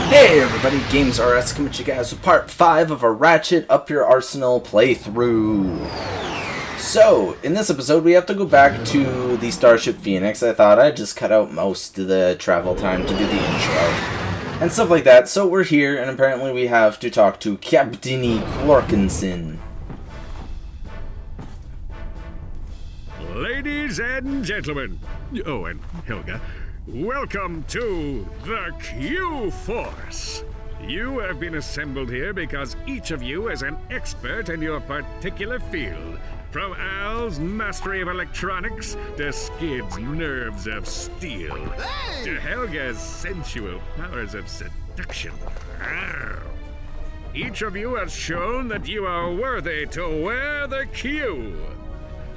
Hey everybody, GamesR'Us coming at you guys with part 5 of a Ratchet Up Your Arsenal playthrough. So, in this episode we have to go back to the Starship Phoenix. I thought I'd just cut out most of the travel time to do the intro and stuff like that. So we're here, and apparently we have to talk to Captain Qwark. Ladies and gentlemen, oh, and Helga, welcome to the Q-Force. You have been assembled here because each of you is an expert in your particular field. From Al's mastery of electronics to Skid's nerves of steel, to Helga's sensual powers of seduction. Each of you has shown that you are worthy to wear the Q.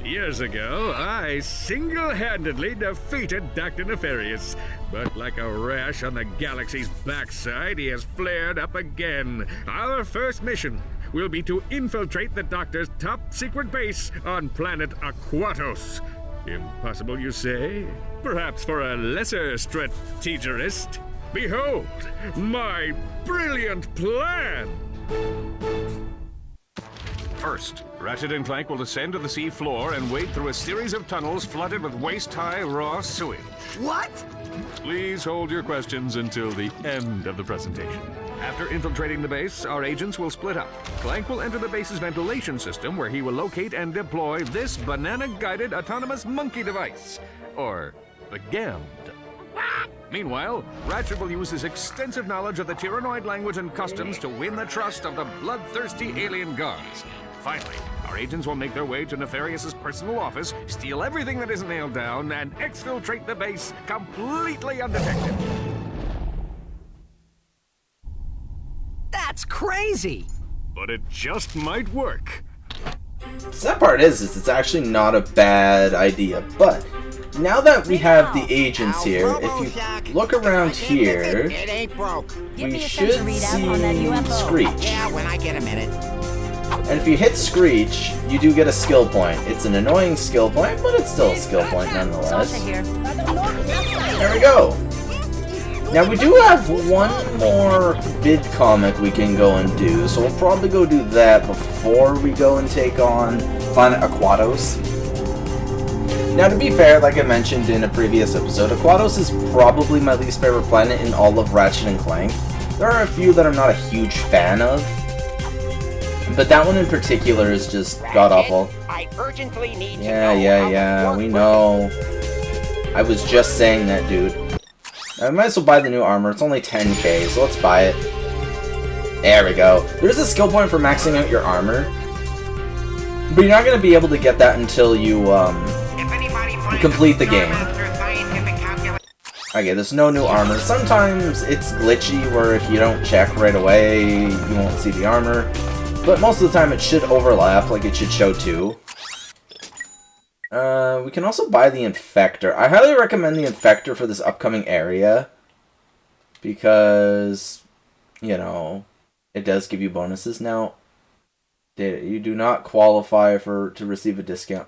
Years ago, I single-handedly defeated Dr. Nefarious, but like a rash on the galaxy's backside, he has flared up again. Our first mission will be to infiltrate the Doctor's top-secret base on planet Aquatos. Impossible, you say? Perhaps for a lesser strategist. Behold, my brilliant plan! First, Ratchet and Clank will descend to the sea floor and wade through a series of tunnels flooded with waist-high raw sewage. What? Please hold your questions until the end of the presentation. After infiltrating the base, our agents will split up. Clank will enter the base's ventilation system, where he will locate and deploy this banana-guided autonomous monkey device, or the GAMD. Meanwhile, Ratchet will use his extensive knowledge of the Tyrannoid language and customs to win the trust of the bloodthirsty alien guards. Finally, our agents will make their way to Nefarious's personal office, steal everything that isn't nailed down, and exfiltrate the base completely undetected. That's crazy! But it just might work. So that part is it's actually not a bad idea, but now that we have the agents here, if you look around here, we should see Screech. Yeah, when I get a minute. And if you hit Screech, you do get a skill point. It's an annoying skill point, but it's still a skill point nonetheless. There we go! Now we do have one more vid comic we can go and do, so we'll probably go do that before we go and take on planet Aquatos. Now to be fair, like I mentioned in a previous episode, Aquatos is probably my least favorite planet in all of Ratchet and Clank. There are a few that I'm not a huge fan of, but that one in particular is just god-awful. I urgently need Yeah, we know. I was just saying that, dude. I might as well buy the new armor. It's only 10k, so let's buy it. There we go. There's a skill point for maxing out your armor, but you're not going to be able to get that until you complete the game. Okay, there's no new armor. Sometimes it's glitchy where if you don't check right away, you won't see the armor. But most of the time it should overlap, like it should show two. We can also buy the Infector. I highly recommend the Infector for this upcoming area, because, you know, it does give you bonuses. Now, you do not qualify to receive a discount.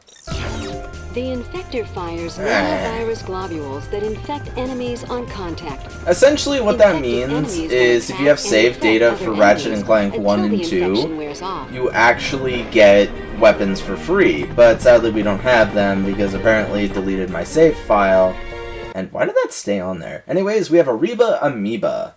The Infector fires nanovirus globules that infect enemies on contact. Essentially what that means is if you have saved data for Ratchet and Clank 1 and 2, you actually get weapons for free, but sadly we don't have them because apparently it deleted my save file. And why did that stay on there? Anyways, we have a Reba Amoeba.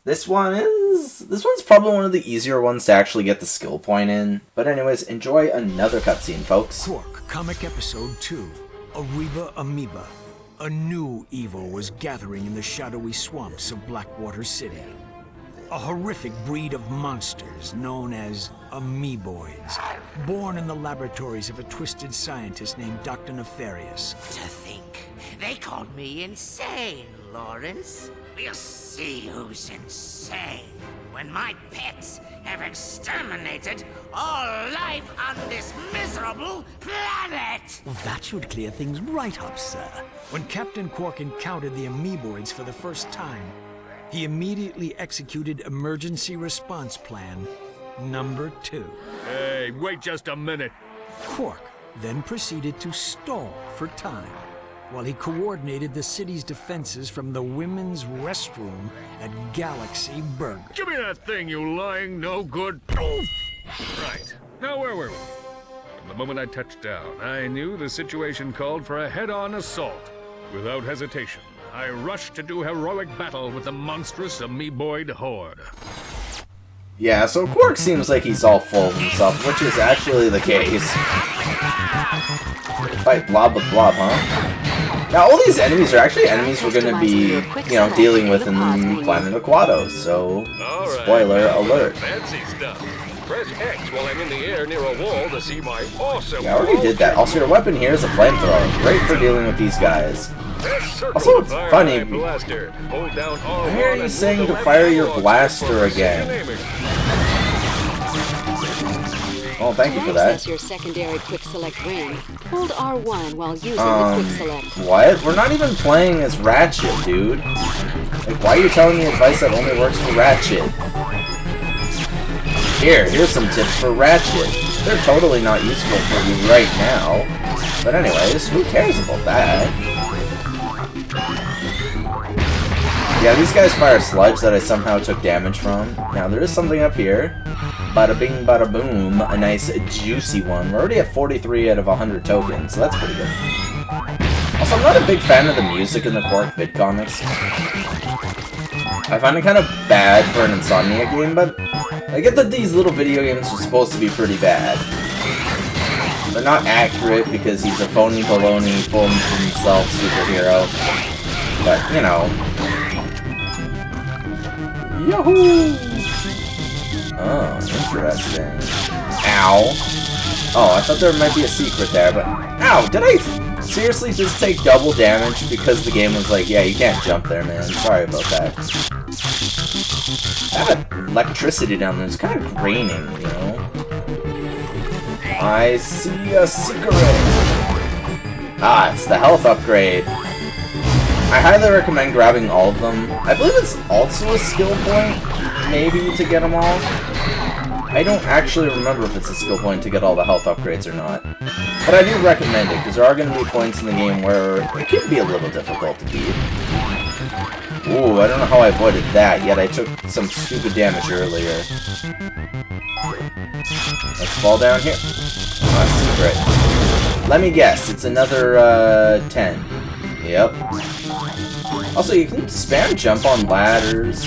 This one's probably one of the easier ones to actually get the skill point in. But anyways, enjoy another cutscene, folks. Qwark, Comic Episode 2, Reba Amoeba. A new evil was gathering in the shadowy swamps of Blackwater City. A horrific breed of monsters known as amoeboids, born in the laboratories of a twisted scientist named Dr. Nefarious. To think, they called me insane, Lawrence. We'll see who's insane when my pets have exterminated all life on this miserable planet! Well, that should clear things right up, sir. When Captain Qwark encountered the amoeboids for the first time, he immediately executed Emergency Response Plan number 2. Hey, wait just a minute. Qwark then proceeded to stall for time. while he coordinated the city's defenses from the women's restroom at Galaxy Burger. Give me that thing, you lying no good. Right. Now where were we? From the moment I touched down, I knew the situation called for a head-on assault. Without hesitation, I rushed to do heroic battle with the monstrous amoeboid horde. Yeah, so Qwark seems like he's all full of himself, which is actually the case. Fight blob with blob, huh? Now, all these enemies are actually enemies we're going to be, you know, dealing with in Planet Aquatos, so spoiler alert. Fancy stuff. Press X while I'm in the air near a wall to see my awesome. Yeah, I already did that. Also, your weapon here is a flamethrower. Great for dealing with these guys. Also, it's funny. I hear you saying to fire your blaster again. Oh, thank you for that. Access your secondary quick select ring. Hold R1 while using the quick select. What? We're not even playing as Ratchet, dude. Like, why are you telling me advice that only works for Ratchet? Here's some tips for Ratchet. They're totally not useful for you right now. But anyways, who cares about that? Yeah, these guys fire sludge that I somehow took damage from. Now, there is something up here. Bada bing, bada boom. A nice, juicy one. We're already at 43 out of 100 tokens, so that's pretty good. Also, I'm not a big fan of the music in the Qwark vid comics. I find it kind of bad for an Insomnia game, but I get that these little video games are supposed to be pretty bad. They're not accurate because he's a phony baloney, full of himself superhero. But, you know. Yahoo! Oh, interesting. Ow. Oh, I thought there might be a secret there, but... Ow! Did I seriously just take double damage because the game was like, yeah, you can't jump there, man. Sorry about that. That electricity down there is kind of graining, you know? I see a secret! Ah, it's the health upgrade. I highly recommend grabbing all of them. I believe it's also a skill point, maybe, to get them all. I don't actually remember if it's a skill point to get all the health upgrades or not. But I do recommend it, because there are going to be points in the game where it can be a little difficult to beat. Ooh, I don't know how I avoided that, yet I took some stupid damage earlier. Let's fall down here. Oh, secret. Let me guess, it's another, 10. Yep. Also, you can spam jump on ladders.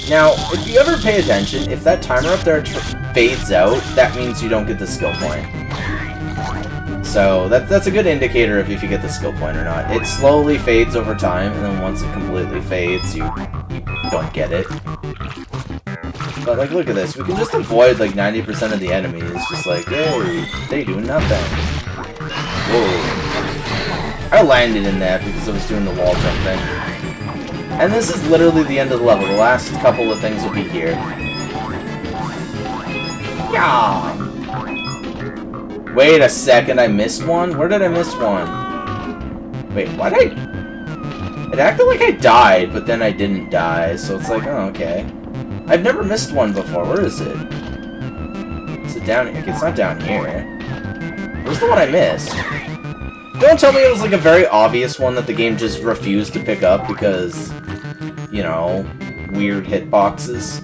Now, if you ever pay attention, if that timer up there fades out, that means you don't get the skill point. So, that's a good indicator of if you get the skill point or not. It slowly fades over time, and then once it completely fades, you don't get it. But, like, look at this. We can just avoid, like, 90% of the enemies. Just like, hey, they do nothing. Whoa. I landed in that because I was doing the wall jump thing. And this is literally the end of the level. The last couple of things will be here. Yeah. Wait a second, I missed one? Where did I miss one? Wait, why did I... It acted like I died, but then I didn't die, so it's like, oh, okay. I've never missed one before. Where is it? Is it down here? Okay, it's not down here. Where's the one I missed? Don't tell me it was like a very obvious one that the game just refused to pick up because, you know, weird hitboxes.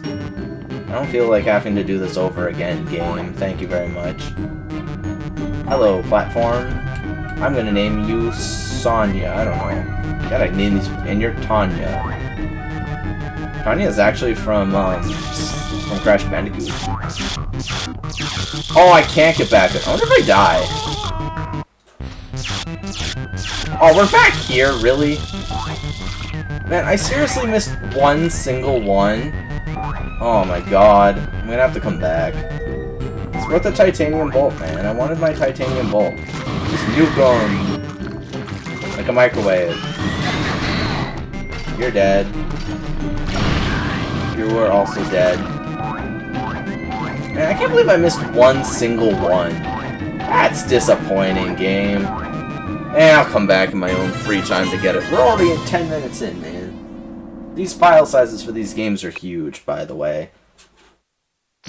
I don't feel like having to do this over again, game. Thank you very much. Hello, platform. I'm gonna name you Sonya. I don't know. God, I name these. And you're Tanya. Tanya is actually from Crash Bandicoot. Oh, I can't get back. I wonder if I die. Oh, we're back here, really? Man, I seriously missed one single one. Oh my god. I'm gonna have to come back. It's worth the titanium bolt, man. I wanted my titanium bolt. Just nuke them. Like a microwave. You're dead. You are also dead. Man, I can't believe I missed one single one. That's disappointing, game. And I'll come back in my own free time to get it. We're already at 10 minutes in, man. These file sizes for these games are huge, by the way.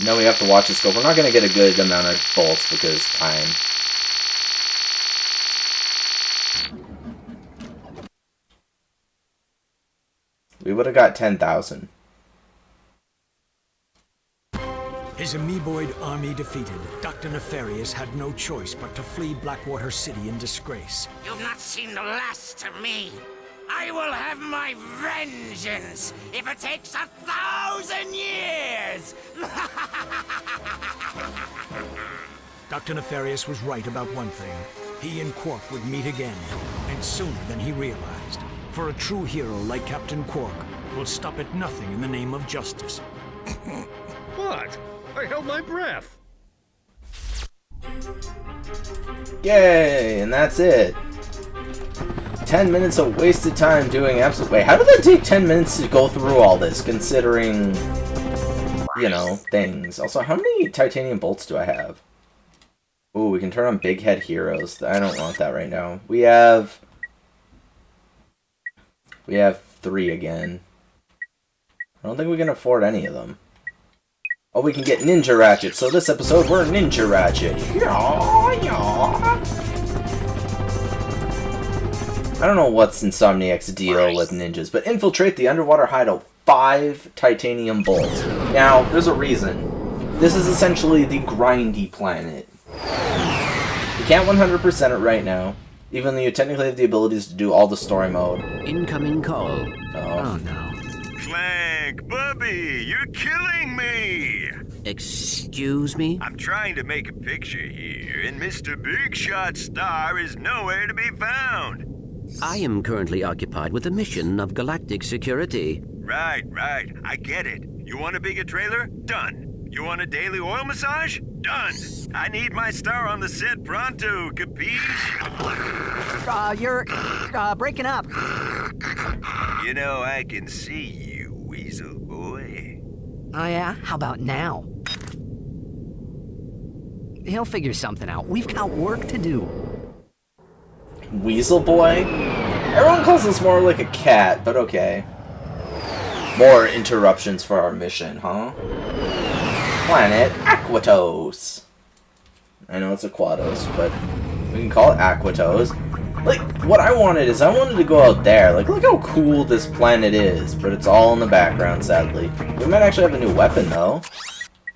Now we have to watch this go. We're not going to get a good amount of bolts because time. would have got 10,000. His amoeboid army defeated, Dr. Nefarious had no choice but to flee Blackwater City in disgrace. You've not seen the last of me. I will have my vengeance if it takes 1,000 years! Dr. Nefarious was right about one thing. He and Qwark would meet again, and sooner than he realized. For a true hero like Captain Qwark will stop at nothing in the name of justice. What? I held my breath. Yay, and that's it. 10 minutes of wasted time doing absolute... Wait, how did that take 10 minutes to go through all this, considering, you know, things? Also, how many titanium bolts do I have? Ooh, we can turn on big head heroes. I don't want that right now. We have 3 again. I don't think we can afford any of them. Oh, we can get Ninja Ratchet. So this episode, we're Ninja Ratchet. I don't know what's Insomniac's deal with ninjas, but infiltrate the underwater hideout. 5 titanium bolts. Now, there's a reason. This is essentially the grindy planet. You can't 100% it right now, even though you technically have the abilities to do all the story mode. Incoming call. Oh no. Clank, Bubby, you're killing me! Excuse me? I'm trying to make a picture here, and Mr. Big Shot Star is nowhere to be found. I am currently occupied with a mission of galactic security. Right, I get it. You want a bigger trailer? Done. You want a daily oil massage? Done. I need my star on the set pronto, capiche? You're breaking up. You know, I can see you, Weasel Boy. Oh yeah? How about now? He'll figure something out. We've got work to do. Weasel Boy? Everyone calls this more like a cat, but okay. More interruptions for our mission, huh? Planet Aquatos. I know it's Aquatos, but we can call it Aquatos. Like, what I wanted is I wanted to go out there. Like, look how cool this planet is, but it's all in the background, sadly. We might actually have a new weapon, though.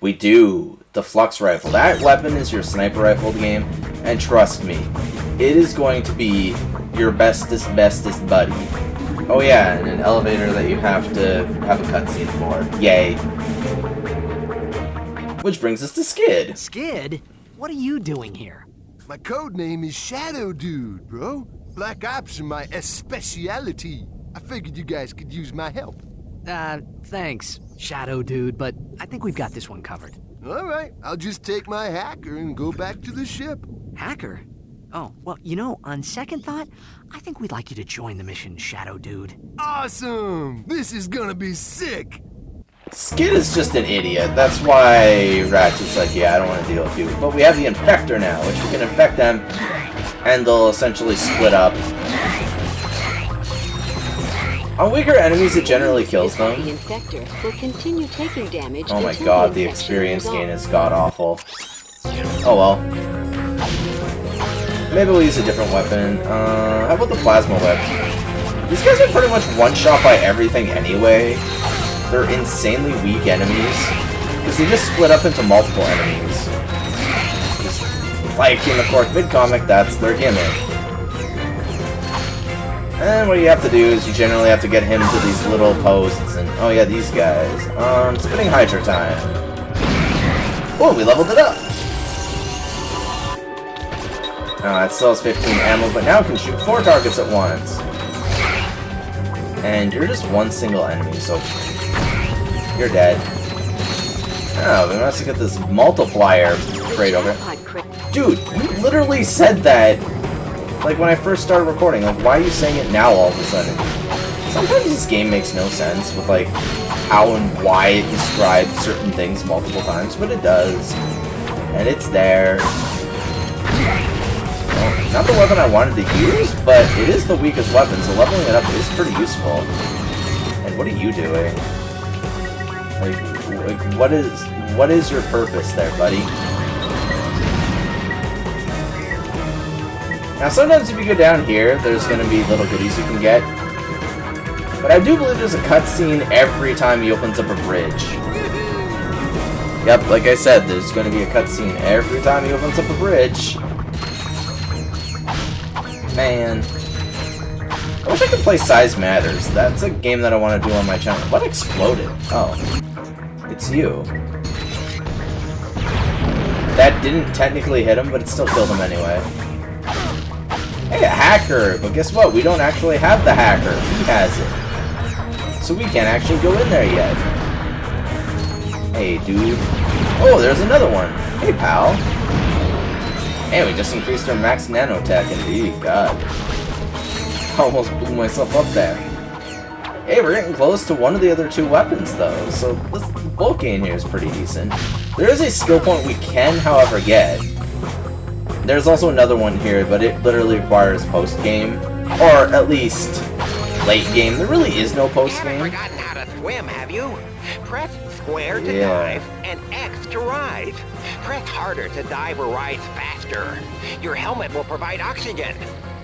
We do. The Flux Rifle. That weapon is your sniper rifle game, and trust me, it is going to be your bestest buddy. Oh yeah, and an elevator that you have to have a cutscene for. Yay. Which brings us to Skid. Skid? What are you doing here? My code name is Shadow Dude, bro. Black Ops are my speciality. I figured you guys could use my help. Thanks, Shadow Dude, but I think we've got this one covered. All right, I'll just take my hacker and go back to the ship. Hacker? Oh, well, you know, on second thought, I think we'd like you to join the mission, Shadow Dude. Awesome! This is gonna be sick! Skid is just an idiot. That's why Ratchet's like, yeah, I don't want to deal with you. But we have the Infector now, which we can infect them, and they'll essentially split up. On weaker enemies, it generally kills them. The Infector will continue taking damage. Oh my until god, the infection experience wears gain off. is god-awful. Oh well. Maybe we'll use a different weapon. How about the Plasma Whip? These guys are pretty much one-shot by everything anyway. They're insanely weak enemies, because they just split up into multiple enemies. Just like in the Qwark mid-comic, that's their gimmick. And what you have to do is you generally have to get him to these little posts, and oh yeah, these guys. Spinning Hydra time. Oh, we leveled it up! It still has 15 ammo, but now it can shoot 4 targets at once. And you're just one single enemy, so you're dead. Oh, we must get this multiplier crate over. Dude, you literally said that, like, when I first started recording. Like, why are you saying it now all of a sudden? Sometimes this game makes no sense with, like, how and why it describes certain things multiple times, but it does. And it's there. Well, not the weapon I wanted to use, but it is the weakest weapon, so leveling it up is pretty useful. And what are you doing? Like what is your purpose there, buddy? Now sometimes if you go down here, there's gonna be little goodies you can get. But I do believe there's a cutscene every time he opens up a bridge. Yep, like I said, there's going to be a cutscene every time he opens up a bridge. Man. I wish I could play Size Matters. That's a game that I want to do on my channel. What exploded? Oh. It's you. That didn't technically hit him, but it still killed him anyway. Hey, a hacker! But guess what? We don't actually have the hacker. He has it. So we can't actually go in there yet. Hey, dude. Oh, there's another one. Hey, pal. Hey, we just increased our max nanotech, indeed. God. I almost blew myself up there. Hey, we're getting close to one of the other two weapons, though, so this bulk gain here is pretty decent. There is a skill point we can, however, get. There's also another one here, but it literally requires post-game, or at least late-game. There really is no post-game. You haven't forgotten how to swim, have you? Press square to dive and X to rise. Press harder to dive or rise faster. Your helmet will provide oxygen,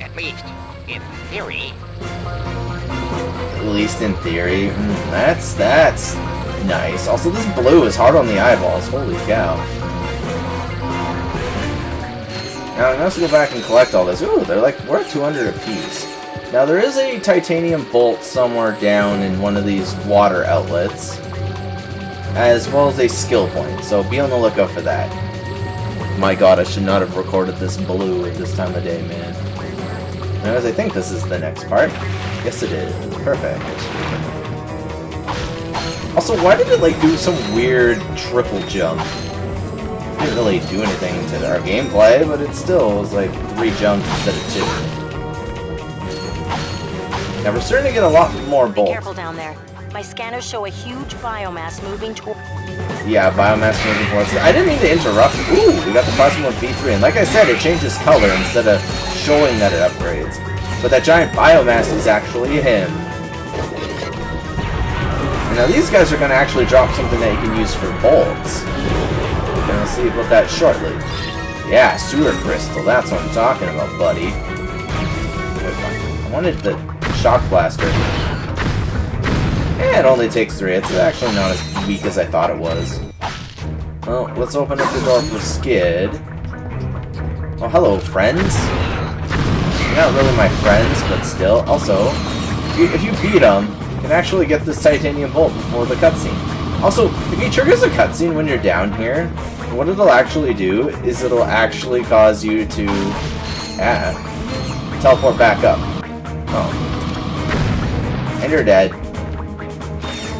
at least in theory. At least in theory. That's nice. Also, this blue is hard on the eyeballs. Holy cow. Now, I'm going to go back and collect all this. Ooh, they're like worth 200 apiece. Now, there is a titanium bolt somewhere down in one of these water outlets, as well as a skill point, so be on the lookout for that. My god, I should not have recorded this blue at this time of day, man. Now, as I think this is the next part. Yes, it is. Perfect. Also, why did it, like, do some weird triple jump? It didn't really do anything to our gameplay, but it still was, like, 3 jumps instead of 2. Now, we're starting to get a lot more bolts. Be careful down there. My scanners show a huge biomass moving toward... Yeah, biomass moving towards it. I didn't mean to interrupt. Ooh, we got the Plasma V3, and like I said, it changes color instead of showing that it upgrades. But that giant biomass is actually him. And now these guys are going to actually drop something that you can use for bolts. We're going to see about that shortly. Yeah, sewer crystal. That's what I'm talking about, buddy. I wanted the shock blaster. Yeah, it only takes 3. It's actually not as weak as I thought it was. Well, let's open up the door for Skid. Oh, hello, friends. You're not really my friends, but still. Also, if you beat them, you can actually get this titanium bolt before the cutscene. Also, if he triggers a cutscene when you're down here, what it'll actually do is it'll actually cause you to teleport back up. Oh. And you're dead.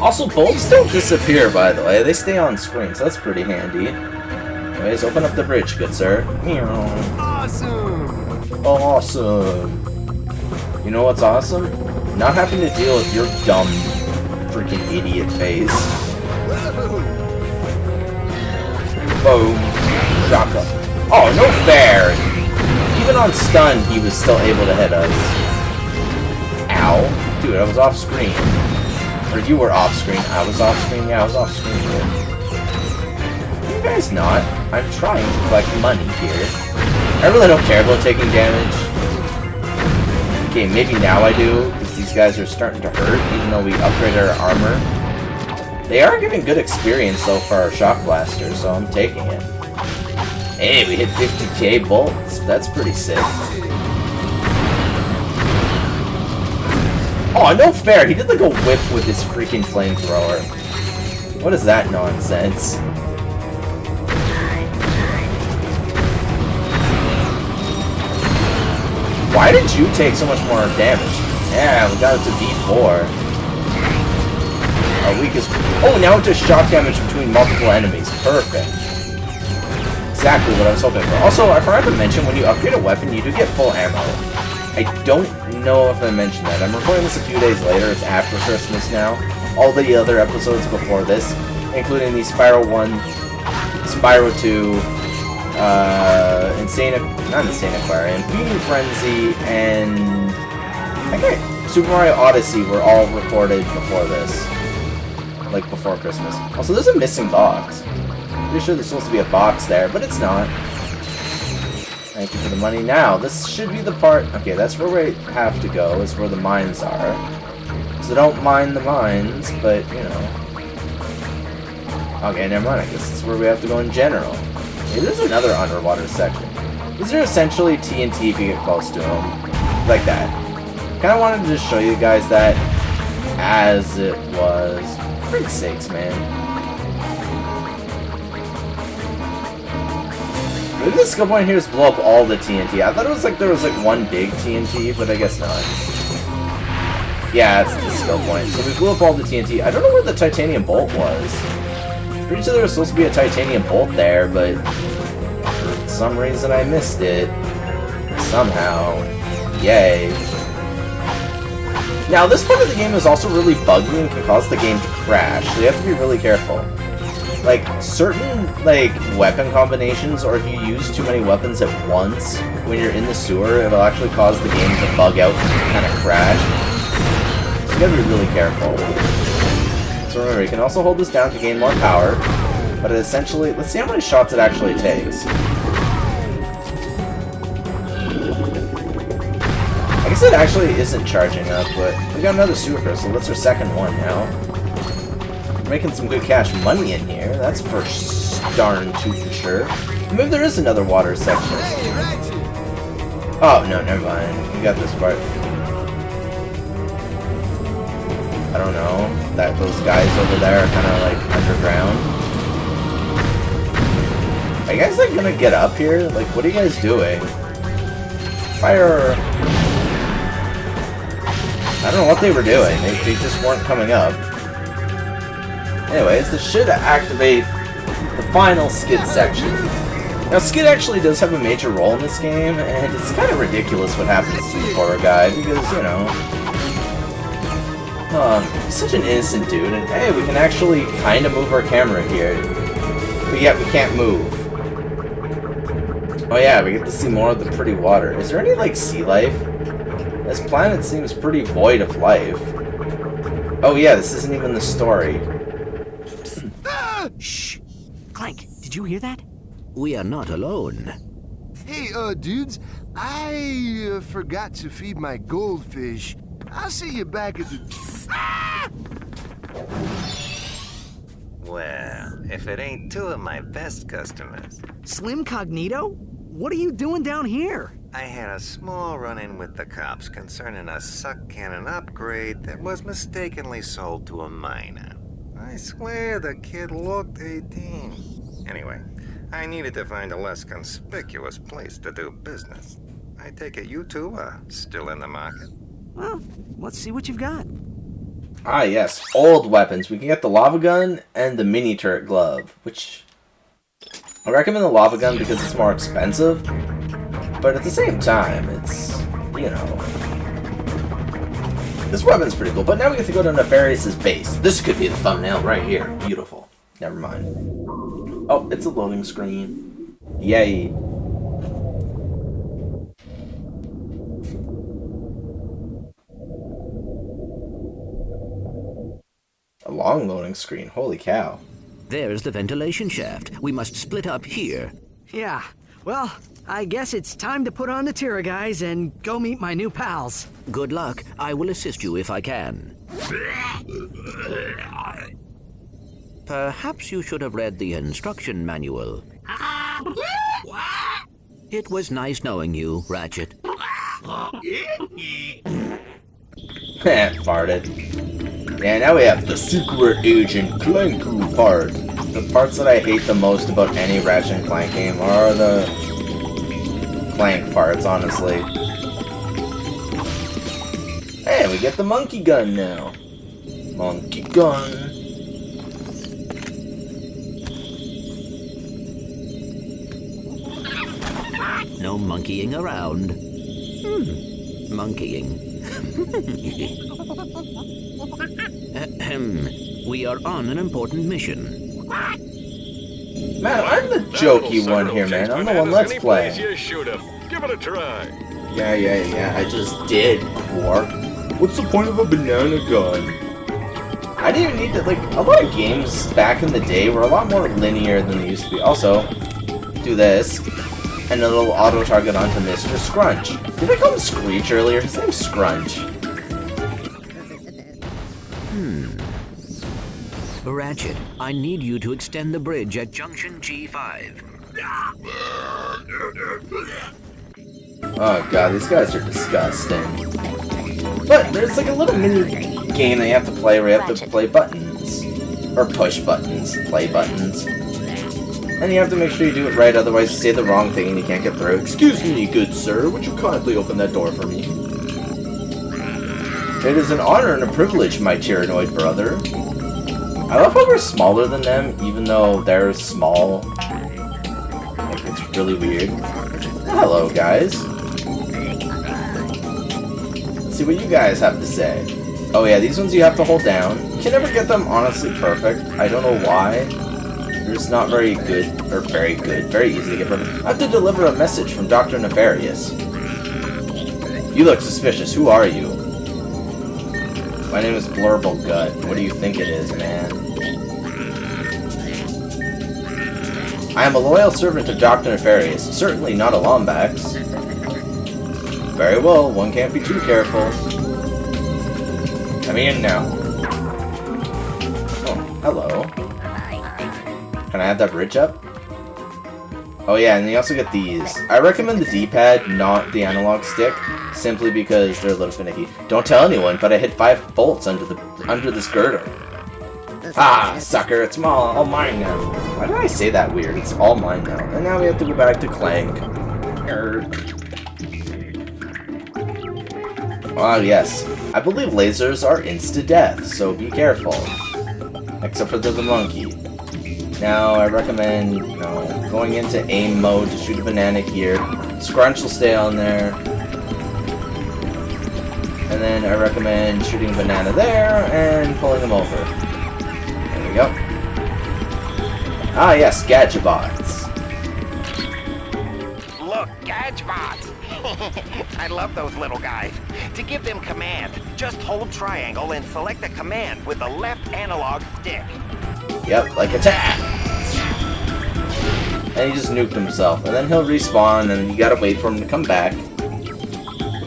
Also, bolts don't disappear, by the way. They stay on screen, so that's pretty handy. Anyways, open up the bridge, good sir. Awesome! Awesome! You know what's awesome? Not having to deal with your dumb, freaking idiot face. Boom. Shotgun. Oh, no fair! Even on stun, he was still able to hit us. Ow. Dude, I was off screen. Or you were off screen. I was off screen. Yeah, I was off screen here. You guys not. I'm trying to collect money here. I really don't care about taking damage. Okay, maybe now I do, because these guys are starting to hurt, even though we upgraded our armor. They are giving good experience, though, for our shock blaster, so I'm taking it. Hey, we hit 50k bolts. That's pretty sick. Oh, no fair! He did like a whip with his freaking flamethrower. What is that nonsense? Why did you take so much more damage? Yeah, we got it to V4. Our weakest... Oh, now it does shock damage between multiple enemies. Perfect. Exactly what I was hoping for. Also, I forgot to mention, when you upgrade a weapon, you do get full ammo. I don't know if I mentioned that. I'm recording this a few days later. It's after Christmas now. All the other episodes before this, including the Spyro 1, Spyro 2, not Insane Aquarium, Feeding Frenzy, and I think Super Mario Odyssey were all recorded before this. Like, before Christmas. Also, there's a missing box. Pretty sure there's supposed to be a box there, but it's not. Thank you for the money. Now, this should be the part... Okay, that's where we have to go, is where the mines are. So don't mind the mines, but, you know. Okay, never mind. I guess this is where we have to go in general. Maybe there's another underwater section. These are essentially TNT if you get close to them. Like that. Kind of wanted to just show you guys that as it was. For freak's sakes, man. Maybe the skill point here is blow up all the TNT. I thought it was like there was like one big TNT, but I guess not. Yeah, it's the skill point. So we blew up all the TNT. I don't know where the titanium bolt was. Pretty sure there was supposed to be a titanium bolt there, but for some reason I missed it. Somehow. Yay. Now, this part of the game is also really buggy and can cause the game to crash, so you have to be really careful. Like, certain, like, weapon combinations, or if you use too many weapons at once, when you're in the sewer, it'll actually cause the game to bug out and kind of crash. So you gotta be really careful. So remember, you can also hold this down to gain more power, but it essentially, let's see how many shots it actually takes. I guess it actually isn't charging up, but we got another sewer crystal. That's our second one now. We're making some good cash money in here. That's for darn tootin' sure. Maybe there is another water section. Oh, no, never mind. We got this part. I don't know. Those guys over there are kind of like underground. Are you guys like gonna get up here? Like, what are you guys doing? Fire! I don't know what they were doing. They just weren't coming up. Anyways, this should activate the final skid section. Now, skid actually does have a major role in this game, and it's kind of ridiculous what happens to the horror guy, because, you know... he's such an innocent dude, and hey, we can actually kind of move our camera here. But yet, we can't move. Oh yeah, we get to see more of the pretty water. Is there any, like, sea life? This planet seems pretty void of life. Oh yeah, this isn't even the story. Shh! Clank, did you hear that? We are not alone. Hey, dudes, I forgot to feed my goldfish. I'll see you back at the... Well, if it ain't two of my best customers. Slim Cognito? What are you doing down here? I had a small run-in with the cops concerning a suck cannon upgrade that was mistakenly sold to a minor. I swear the kid looked 18. Anyway, I needed to find a less conspicuous place to do business. I take it you two are still in the market? Well, let's see what you've got. Ah yes, old weapons. We can get the lava gun and the mini turret glove, which... I recommend the lava gun because it's more expensive, but at the same time, it's, you know... This weapon's pretty cool, but now we get to go to Nefarious' base. This could be the thumbnail right here. Beautiful. Never mind. Oh, it's a loading screen. Yay. A long loading screen. Holy cow. There's the ventilation shaft. We must split up here. Yeah. Well, I guess it's time to put on the Tira guys and go meet my new pals. Good luck. I will assist you if I can. Perhaps you should have read the instruction manual. It was nice knowing you, Ratchet. Farted. Yeah, now we have the Secret Agent Clank part. The parts that I hate the most about any Ratchet and Clank game are the Clank parts, honestly. Hey, we get the monkey gun now. Monkey gun. No monkeying around. Monkeying. We are on an important mission. Man, I'm the jokey one here, man. I'm the one let's play. Shoot him. Give it a try. Yeah, I just did, Qwark. What's the point of a banana gun? I didn't even need to, like, a lot of games back in the day were a lot more linear than they used to be. Also, do this, and a little auto-target onto Mr. Scrunch. Did I call him Screech earlier? His name's Scrunch. Ratchet, I need you to extend the bridge at Junction G5. Oh god, these guys are disgusting. But there's like a little mini game that you have to play where you have to play buttons. Or push buttons, play buttons. And you have to make sure you do it right, otherwise you say the wrong thing and you can't get through. Excuse me, good sir, would you kindly open that door for me? It is an honor and a privilege, my Tyrannoid brother. I love how we're smaller than them, even though they're small. Like, it's really weird. Hello, guys. Let's see what you guys have to say. Oh yeah, these ones you have to hold down. You can never get them honestly perfect. I don't know why. They're just not very good, or very good. Very easy to get perfect. I have to deliver a message from Dr. Nefarious. You look suspicious. Who are you? My name is Blurble Gut. What do you think it is, man? I am a loyal servant of Dr. Nefarious. Certainly not a Lombax. Very well, one can't be too careful. Come in now. Oh, hello. Can I have that bridge up? Oh yeah, and you also get these. I recommend the D-pad, not the analog stick, simply because they're a little finicky. Don't tell anyone, but I hit 5 bolts under this girder. Ah, sucker, it's all mine now. Why did I say that weird? It's all mine now. And now we have to go back to Clank. Ah, yes. I believe lasers are insta-death, so be careful. Except for the monkey. Now, I recommend, you know, going into aim mode to shoot a banana here. Scrunch will stay on there. And then I recommend shooting a banana there and pulling them over. There we go. Ah, yes, Gadgebots. Look, Gadgebots! I love those little guys. To give them command, just hold triangle and select the command with the left analog stick. Yep, like attack! And he just nuked himself. And then he'll respawn, and you gotta wait for him to come back.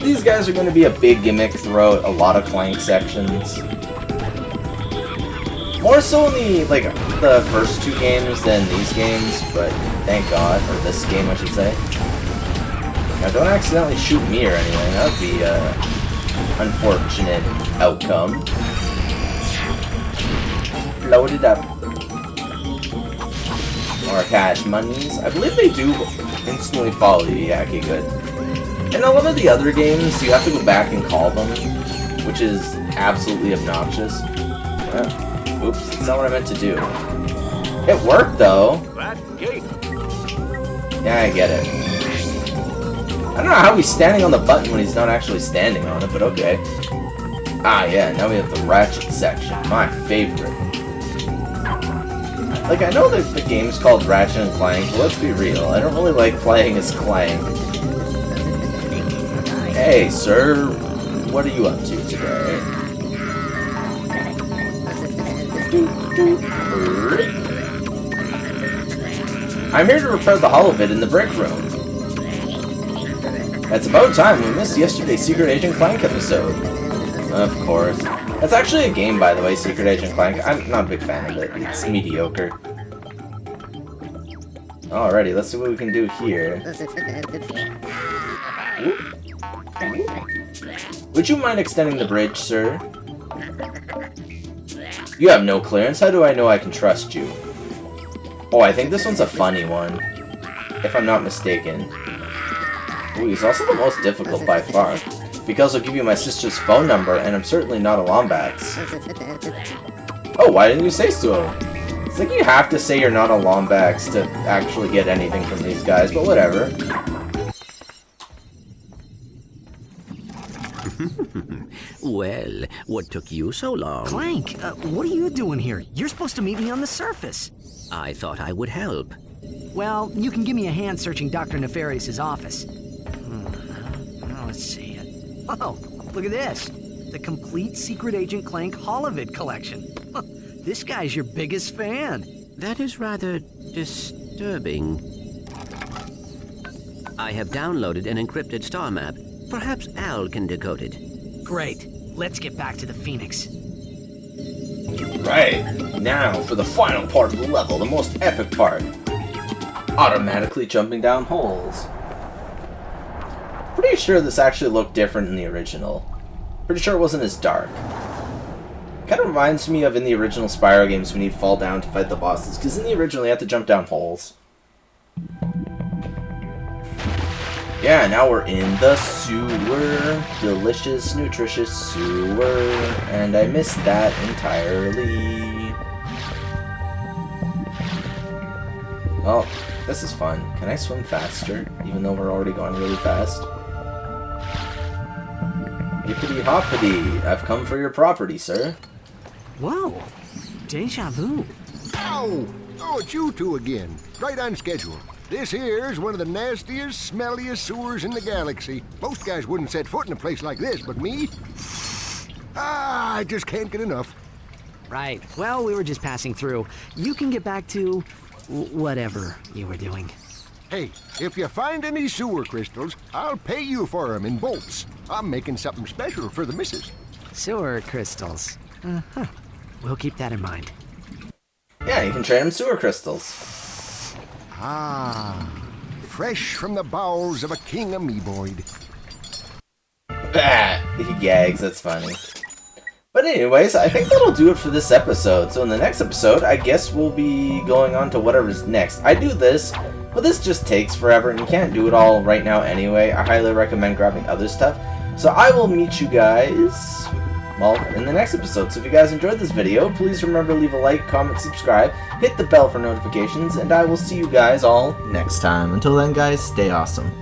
These guys are gonna be a big gimmick throughout a lot of Clank sections. More so in the first 2 games than these games, but thank God, or this game I should say. Now don't accidentally shoot me or anything, that would be an unfortunate outcome. Load it up. More cash monies. I believe they do instantly follow you. Yeah, okay, good. In a lot of the other games, you have to go back and call them, which is absolutely obnoxious. Oops, that's not what I meant to do. It worked, though. Yeah, I get it. I don't know how he's standing on the button when he's not actually standing on it, but okay. Ah, yeah, now we have the Ratchet section. My favorite. Like, I know that the game's called Ratchet and Clank, but let's be real. I don't really like playing as Clank. Hey, sir. What are you up to today? I'm here to repair the holobit in the brick room. That's about time. We missed yesterday's Secret Agent Clank episode. Of course. That's actually a game, by the way, Secret Agent Clank. I'm not a big fan of it. It's mediocre. Alrighty, let's see what we can do here. Would you mind extending the bridge, sir? You have no clearance. How do I know I can trust you? Oh, I think this one's a funny one. If I'm not mistaken. Ooh, he's also the most difficult by far. Because I'll give you my sister's phone number, and I'm certainly not a Lombax. Oh, why didn't you say so? It's like you have to say you're not a Lombax to actually get anything from these guys, but whatever. Well, what took you so long? Clank, what are you doing here? You're supposed to meet me on the surface. I thought I would help. Well, you can give me a hand searching Dr. Nefarious's office. Let's see. Oh, look at this. The complete Secret Agent Clank Holovid collection. This guy's your biggest fan. That is rather disturbing. I have downloaded an encrypted star map. Perhaps Al can decode it. Great. Let's get back to the Phoenix. Right, now for the final part of the level, the most epic part. Automatically jumping down holes. Pretty sure this actually looked different in the original. Pretty sure it wasn't as dark. Kind of reminds me of in the original Spyro games when you'd fall down to fight the bosses, because in the original you had to jump down holes. Yeah, now we're in the sewer. Delicious, nutritious sewer. And I missed that entirely. Well, this is fun. Can I swim faster, even though we're already going really fast? Yippity hoppity! I've come for your property, sir. Whoa! Deja vu. Ow! Oh, it's you two again. Right on schedule. This here is one of the nastiest, smelliest sewers in the galaxy. Most guys wouldn't set foot in a place like this, but me? I just can't get enough. Right. Well, we were just passing through. You can get back to whatever you were doing. Hey, if you find any sewer crystals, I'll pay you for them in bolts. I'm making something special for the missus. Sewer crystals. Uh-huh. We'll keep that in mind. Yeah, you can trade them sewer crystals. Ah, fresh from the bowels of a king amoeboid. Ah, he gags, that's funny. But anyways, I think that'll do it for this episode. So in the next episode, I guess we'll be going on to whatever's next. I do this, but this just takes forever, and you can't do it all right now anyway. I highly recommend grabbing other stuff. So I will meet you guys, well, in the next episode. So if you guys enjoyed this video, please remember to leave a like, comment, subscribe, hit the bell for notifications, and I will see you guys all next time. Until then, guys, stay awesome.